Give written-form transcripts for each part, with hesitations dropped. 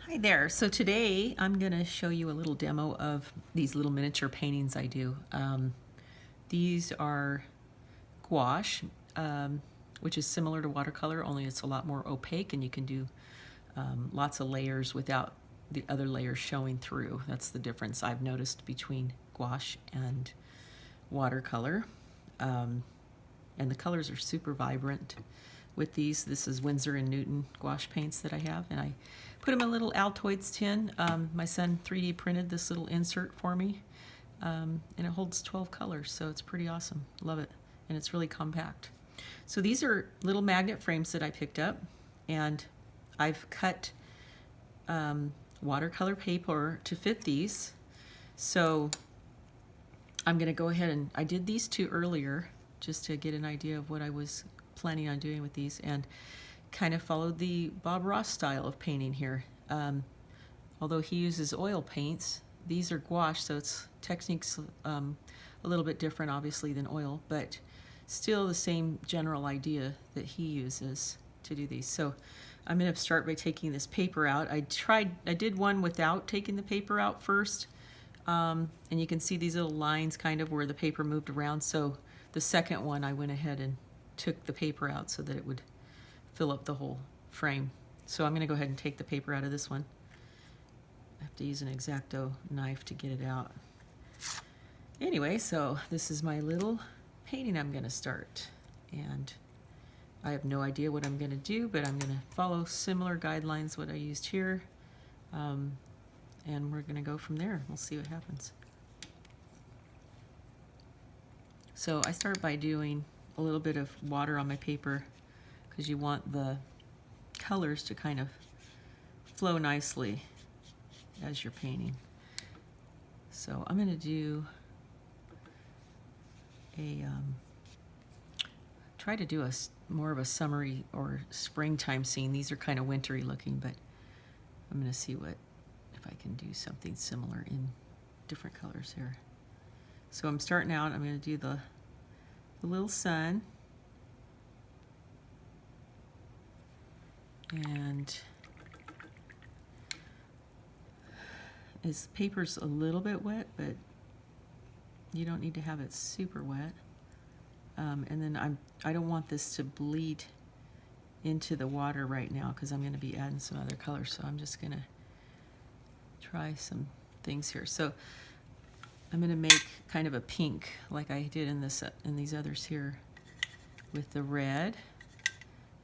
Hi there. So today I'm going to show you a little demo of these little miniature paintings I do. These are gouache, which is similar to watercolor, only it's a lot more opaque and you can do lots of layers without the other layers showing through. That's the difference I've noticed between gouache and watercolor. And the colors are super vibrant with these. This is Winsor & Newton gouache paints that I have, and I put them in a little Altoids tin. My son 3D printed this little insert for me, and it holds 12 colors, so it's pretty awesome. Love it, and it's really compact. So these are little magnet frames that I picked up, and I've cut watercolor paper to fit these. So I'm going to go ahead and I did these two earlier just to get an idea of what I was planning on doing with these, and kind of followed the Bob Ross style of painting here. Although he uses oil paints, these are gouache, so it's techniques a little bit different obviously than oil, but still the same general idea that he uses to do these. So I'm going to start by taking this paper out. I did one without taking the paper out first, and you can see these little lines kind of where the paper moved around. So the second one I went ahead and took the paper out so that it would fill up the whole frame. So I'm going to go ahead and take the paper out of this one. I have to use an X-Acto knife to get it out. Anyway, so this is my little painting I'm going to start. And I have no idea what I'm going to do, but I'm going to follow similar guidelines what I used here. And we're going to go from there. We'll see what happens. So I start by doing a little bit of water on my paper because you want the colors to kind of flow nicely as you're painting. So I'm going to do try to do more of a summery or springtime scene. These are kind of wintry looking, but I'm going to see if I can do something similar in different colors here. So I'm starting out, I'm going to do the little sun, and his paper's a little bit wet, but you don't need to have it super wet. And then I don't want this to bleed into the water right now because I'm going to be adding some other colors, so I'm just going to try some things here. So I'm going to make kind of a pink like I did in these others here with the red.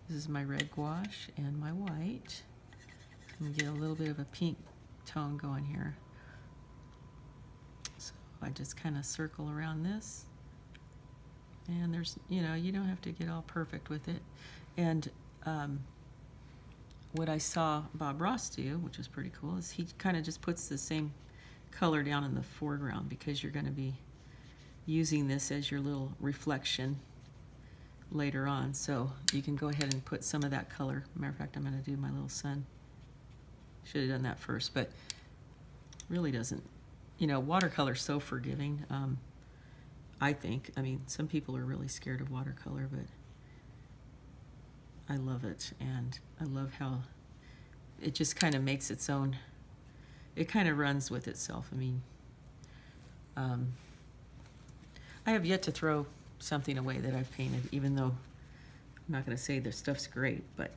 This is my red gouache and my white. I'm going to get a little bit of a pink tone going here. So I just kind of circle around this. And there's, you don't have to get all perfect with it. And what I saw Bob Ross do, which was pretty cool, is he kind of just puts the same color down in the foreground because you're going to be using this as your little reflection later on. So you can go ahead and put some of that color. Matter of fact, I'm going to do my little sun. Should have done that first, but really doesn't. Watercolor's so forgiving. I think. I mean, some people are really scared of watercolor, but I love it, and I love how it just kind of makes its own. It kind of runs with itself. I mean, I have yet to throw something away that I've painted, even though I'm not going to say the stuff's great, but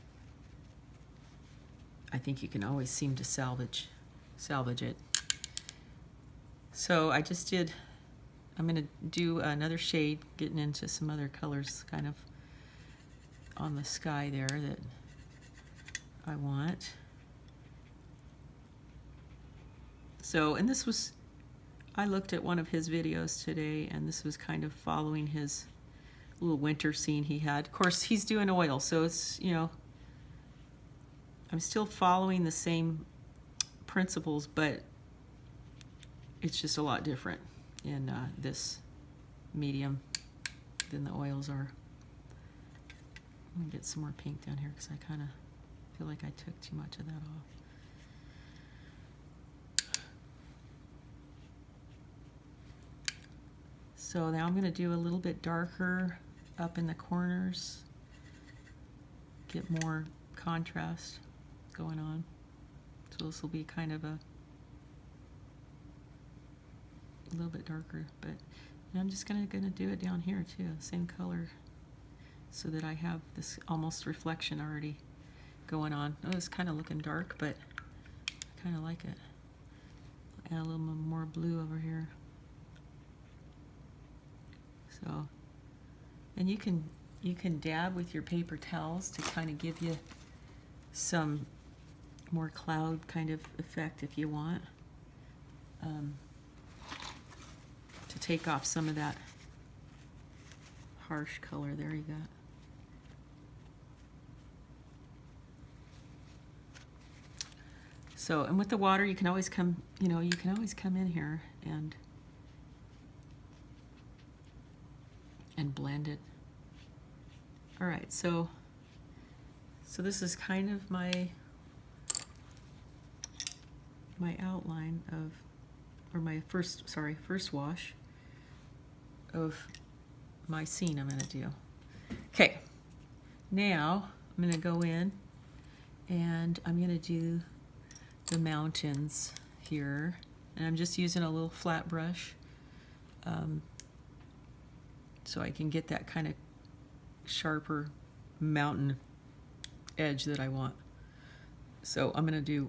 I think you can always seem to salvage it. So I'm going to do another shade, getting into some other colors kind of on the sky there that I want. So, and I looked at one of his videos today, and this was kind of following his little winter scene he had. Of course, he's doing oil, so it's, I'm still following the same principles, but it's just a lot different in this medium than the oils are. I'm going to get some more pink down here because I kind of feel like I took too much of that off. So now I'm going to do a little bit darker up in the corners, get more contrast going on. So this will be kind of a little bit darker, but I'm just gonna do it down here too, same color, so that I have this almost reflection already going on. Oh, it's kind of looking dark, but I kind of like it. Add a little more blue over here. So, and you can dab with your paper towels to kind of give you some more cloud kind of effect if you want, to take off some of that harsh color. There you go. So, and with the water, you can always come, you can always come in here and blend it. All right, so this is kind of my outline of, or my first wash of my scene I'm going to do. Okay, now I'm going to go in and I'm going to do the mountains here, and I'm just using a little flat brush, so I can get that kind of sharper mountain edge that I want. So I'm going to do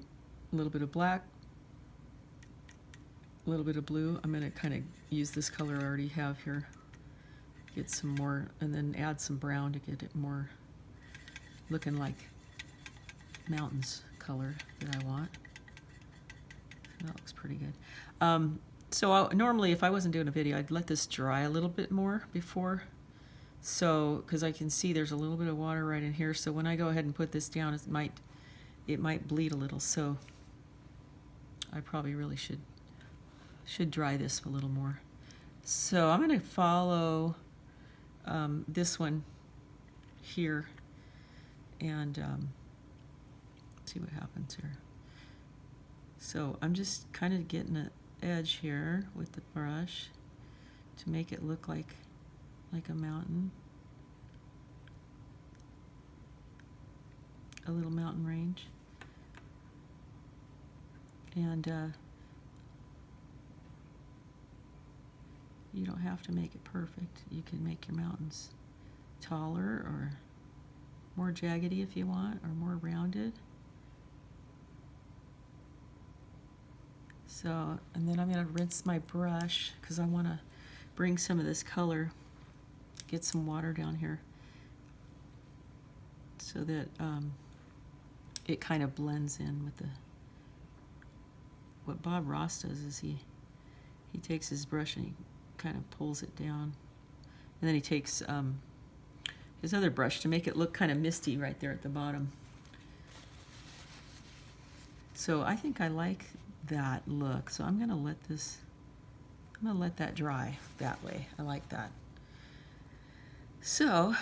a little bit of black, a little bit of blue. I'm going to kind of use this color I already have here, get some more, and then add some brown to get it more looking like mountains color that I want. That looks pretty good. So normally if I wasn't doing a video, I'd let this dry a little bit more before. So, because I can see there's a little bit of water right in here. So when I go ahead and put this down, it might bleed a little. So I probably really should dry this a little more. So I'm going to follow this one here and see what happens here. So I'm just kind of getting an edge here with the brush to make it look like a mountain, a little mountain range. And you don't have to make it perfect. You can make your mountains taller or more jaggedy if you want, or more rounded. So, and then I'm going to rinse my brush because I want to bring some of this color, get some water down here so that it kind of blends in with what Bob Ross does is he takes his brush and he kind of pulls it down, and then he takes his other brush to make it look kind of misty right there at the bottom. So I think I like that look, so I'm going to let that dry that way. I like that. So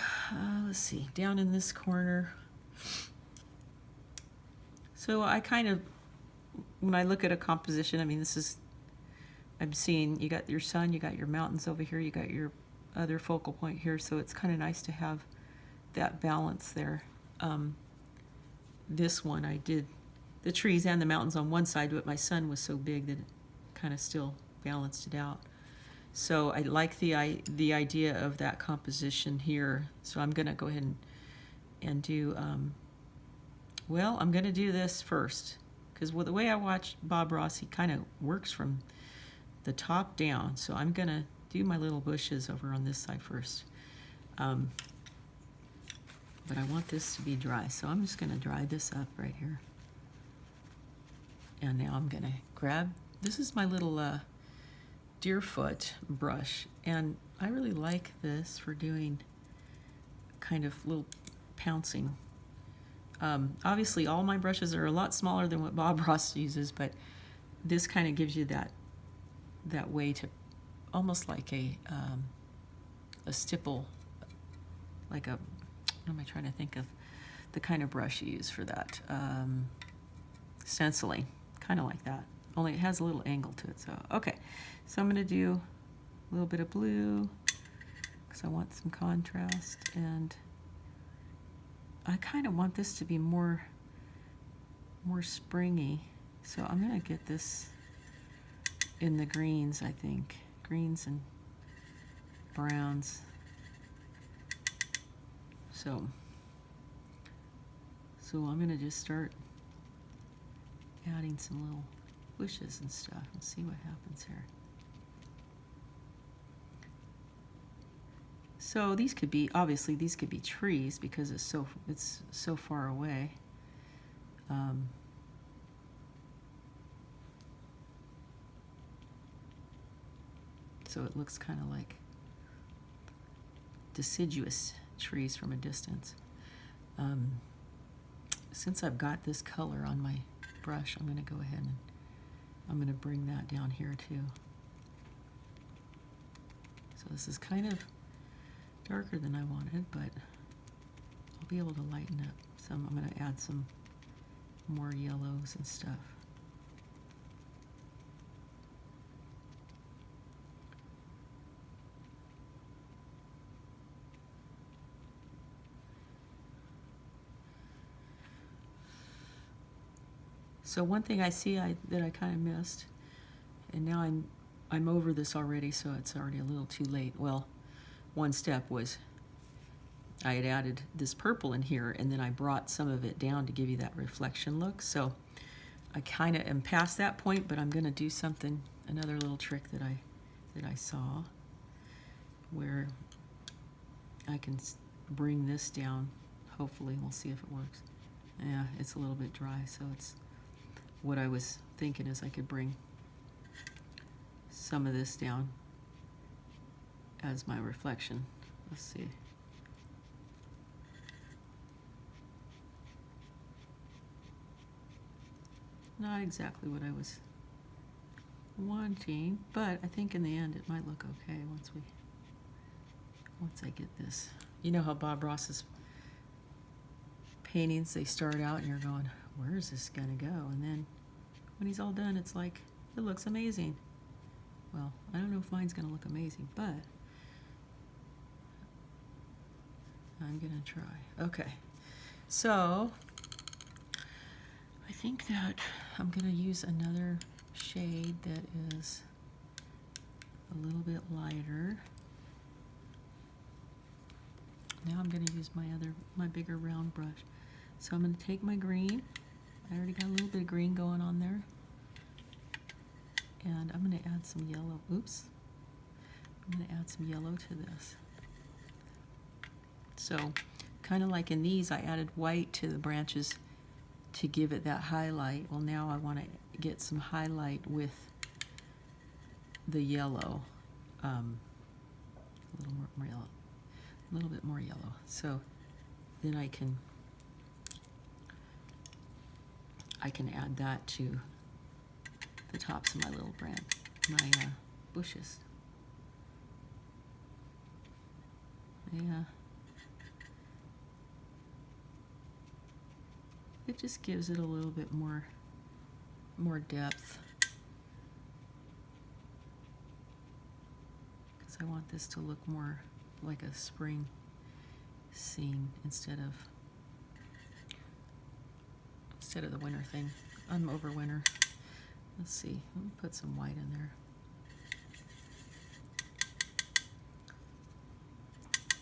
let's see, down in this corner. So I kind of, when I look at a composition, I mean, I'm seeing you got your sun, you got your mountains over here, you got your other focal point here, so it's kind of nice to have that balance there. This one I did the trees and the mountains on one side, but my sun was so big that it kind of still balanced it out. So I like the idea of that composition here. So I'm going to go ahead and do, well, I'm going to do this first, because the way I watched Bob Ross, he kind of works from the top down. So I'm going to do my little bushes over on this side first. But I want this to be dry, so I'm just going to dry this up right here. And now I'm going to grab, this is my little Deerfoot brush, and I really like this for doing kind of little pouncing. Obviously all my brushes are a lot smaller than what Bob Ross uses, but this kind of gives you that way to almost like a stipple, like a, what am I trying to think of, the kind of brush you use for that, stenciling, kind of like that, only it has a little angle to it. So okay, so I'm going to do a little bit of blue because I want some contrast, and I kind of want this to be more springy. So I'm gonna get this in the greens, I think. Greens and browns. So I'm gonna just start adding some little bushes and stuff and see what happens here. So these could be, obviously these could be trees because it's so far away. So it looks kind of like deciduous trees from a distance. Since I've got this color on my brush, I'm going to go ahead and I'm going to bring that down here too. So this is kind of darker than I wanted, but I'll be able to lighten up some. I'm going to add some more yellows and stuff. So one thing I see that I kind of missed, and now I'm over this already, so it's already a little too late. Well, one step was I had added this purple in here, and then I brought some of it down to give you that reflection look. So I kind of am past that point, but I'm going to do something, another little trick that I saw, where I can bring this down. Hopefully, we'll see if it works. Yeah, it's a little bit dry, so it's. What I was thinking is I could bring some of this down as my reflection. Let's see. Not exactly what I was wanting, but I think in the end it might look okay once I get this. You know how Bob Ross's paintings, they start out and you're going, where is this gonna go? And then when he's all done, it's like, it looks amazing. Well, I don't know if mine's gonna look amazing, but I'm gonna try. Okay, so I think that I'm gonna use another shade that is a little bit lighter. Now I'm gonna use my bigger round brush. So I'm gonna take my green. I already got a little bit of green going on there. And I'm gonna add some yellow. Oops. I'm gonna add some yellow to this. So kind of like in these, I added white to the branches to give it that highlight. Well, now I want to get some highlight with the yellow. A little bit more yellow. So then I can add that to the tops of my little bushes. Yeah. It just gives it a little bit more depth. Because I want this to look more like a spring scene instead of the winter thing. I'm over winter. Let's see. Let me put some white in there.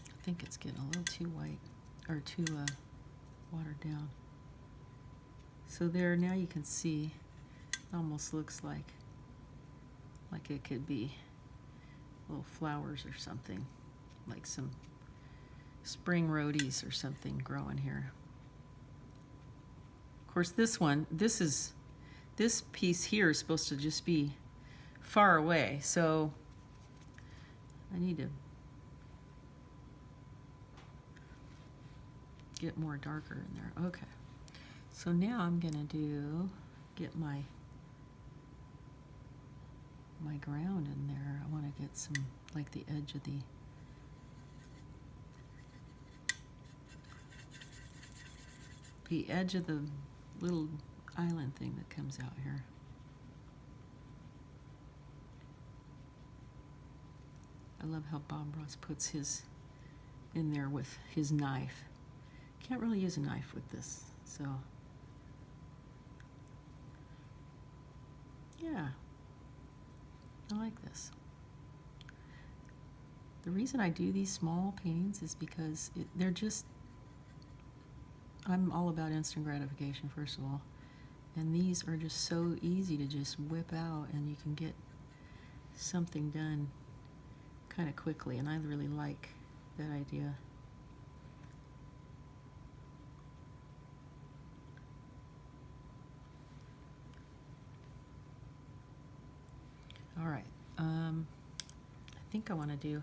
I think it's getting a little too white, or too watered down. So there, now you can see, it almost looks like it could be little flowers or something, like some spring rhodies or something growing here. Of course, this piece here is supposed to just be far away, so I need to get more darker in there. Okay, so now I'm gonna get my ground in there. I want to get some, like the edge of the little island thing that comes out here. I love how Bob Ross puts his in there with his knife. Can't really use a knife with this, so Yeah, I like this. The reason I do these small paintings is because they're just, I'm all about instant gratification, first of all. And these are just so easy to just whip out, and you can get something done kind of quickly, and I really like that idea. All right, I think I want to do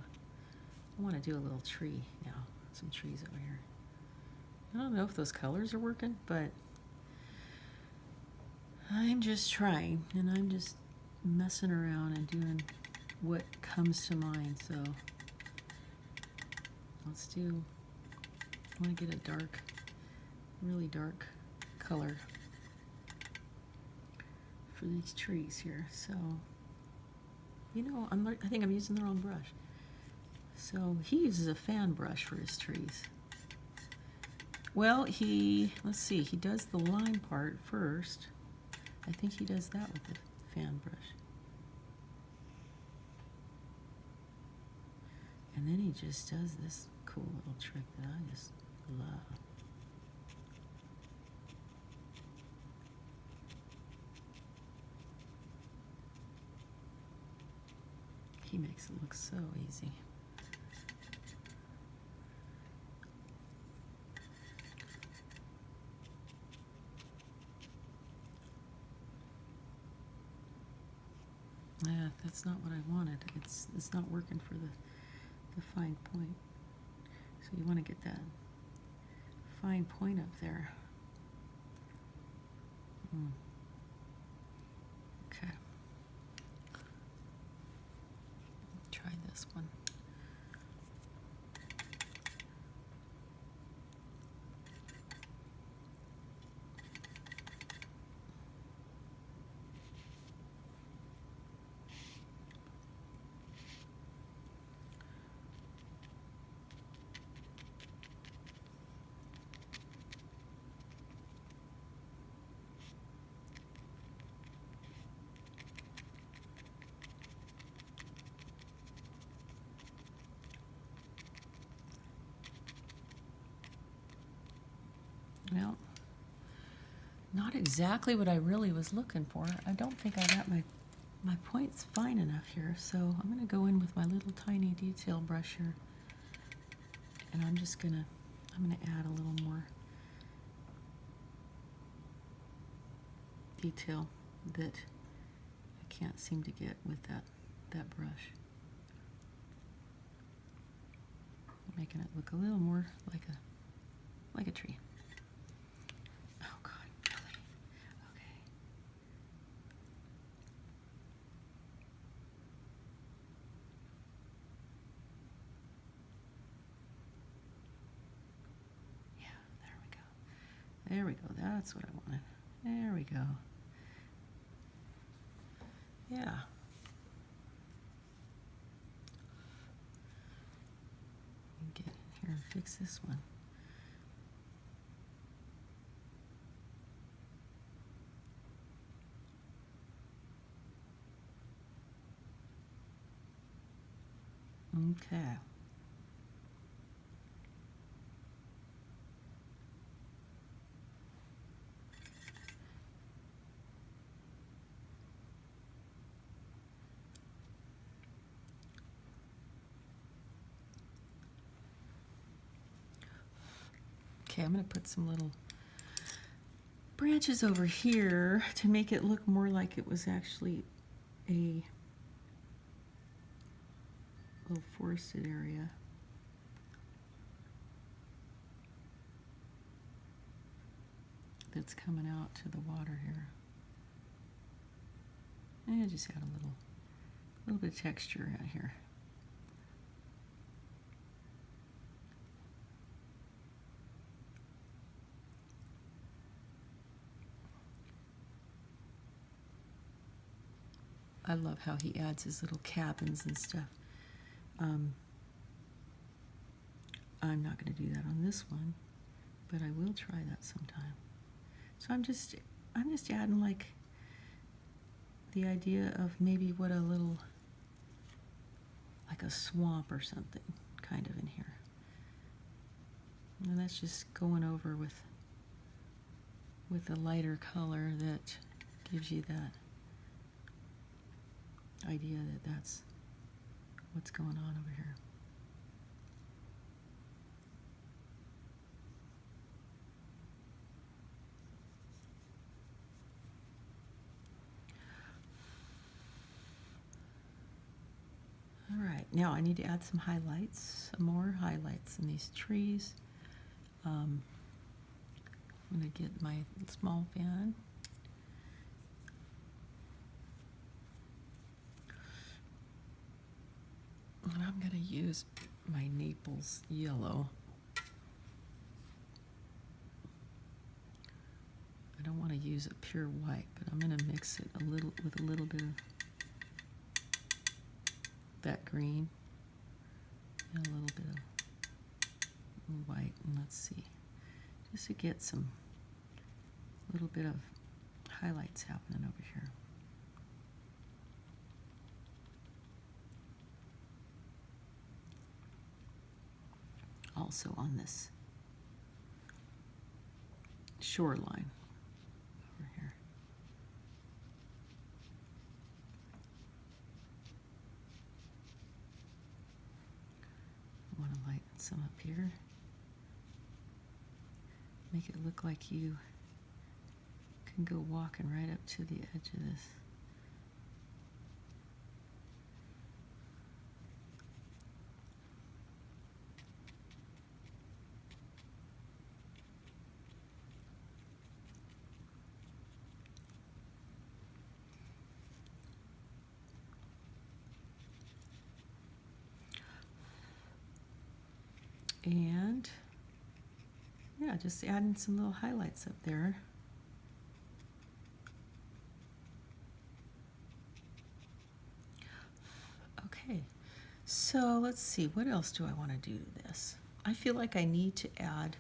a little tree now. Some trees over here. I don't know if those colors are working, but I'm just trying, and I'm just messing around and doing what comes to mind. So let's do, I want to get a dark, really dark color for these trees here. So, you know, I think I'm using the wrong brush. So he uses a fan brush for his trees. Well, let's see, he does the line part first. I think he does that with the fan brush. And then he just does this cool little trick that I just love. He makes it look so easy. Yeah, that's not what I wanted. It's not working for the fine point. So you want to get that fine point up there. Okay. Try this one. Well, not exactly what I really was looking for. I don't think I got my points fine enough here, so I'm going to go in with my little tiny detail brush here, and I'm going to add a little more detail that I can't seem to get with that brush. Making it look a little more like a tree. Oh God, really? Okay. Yeah, there we go. There we go. That's what I wanted. There we go. Yeah. Get in here and fix this one. Okay. Okay, I'm going to put some little branches over here to make it look more like it was actually a little forested area. That's coming out to the water here. And I just add a little bit of texture out here. I love how he adds his little cabins and stuff. I'm not going to do that on this one, but I will try that sometime. So I'm just adding like the idea of maybe what a little, like a swamp or something, kind of in here. And that's just going over with a lighter color that gives you that idea that that's what's going on over here. All right, now I need to add some highlights, some more highlights in these trees. I'm going to get my small fan. And I'm going to use my Naples yellow. I don't want to use a pure white, but I'm going to mix it a little with a little bit of that green and a little bit of white. And let's see, just to get some little bit of highlights happening over here. Also on this shoreline over here. I want to lighten some up here. Make it look like you can go walking right up to the edge of this. And yeah, just adding some little highlights up there. Okay, so let's see, what else do I want to do to this? I feel like I need to add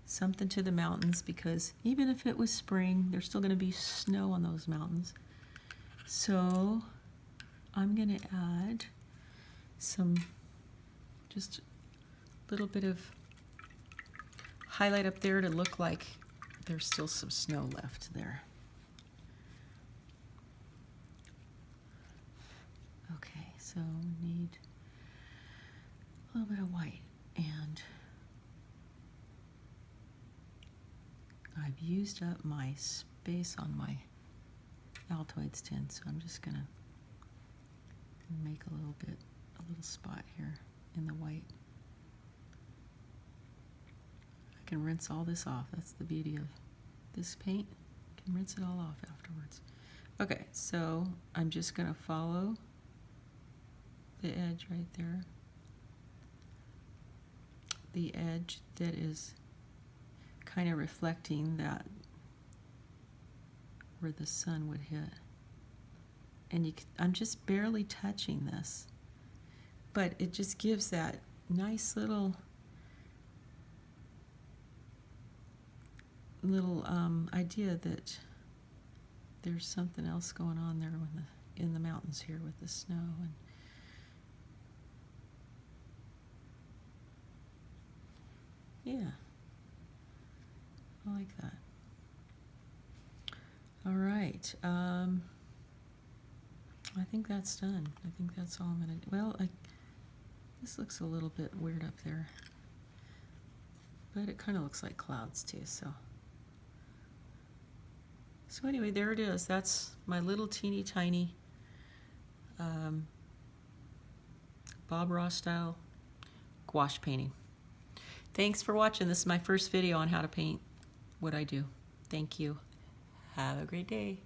something to the mountains because even if it was spring, there's still going to be snow on those mountains. So I'm going to add some, just a little bit of highlight up there to look like there's still some snow left there. Okay, so we need a little bit of white, and I've used up my space on my Altoids tin, so I'm just gonna make a little spot here in the white. I can rinse all this off. That's the beauty of this paint. I can rinse it all off afterwards. Okay, so I'm just gonna follow the edge right there. The edge that is kind of reflecting that where the sun would hit. And I'm just barely touching this, but it just gives that nice little idea that there's something else going on there in the mountains here with the snow. And yeah, I like that. All right, I think that's done. I think that's all I'm gonna do. Well, this looks a little bit weird up there, but it kind of looks like clouds too, so anyway, there it is. That's my little teeny tiny Bob Ross style gouache painting. Thanks for watching. This is my first video on how to paint what I do. Thank you. Have a great day.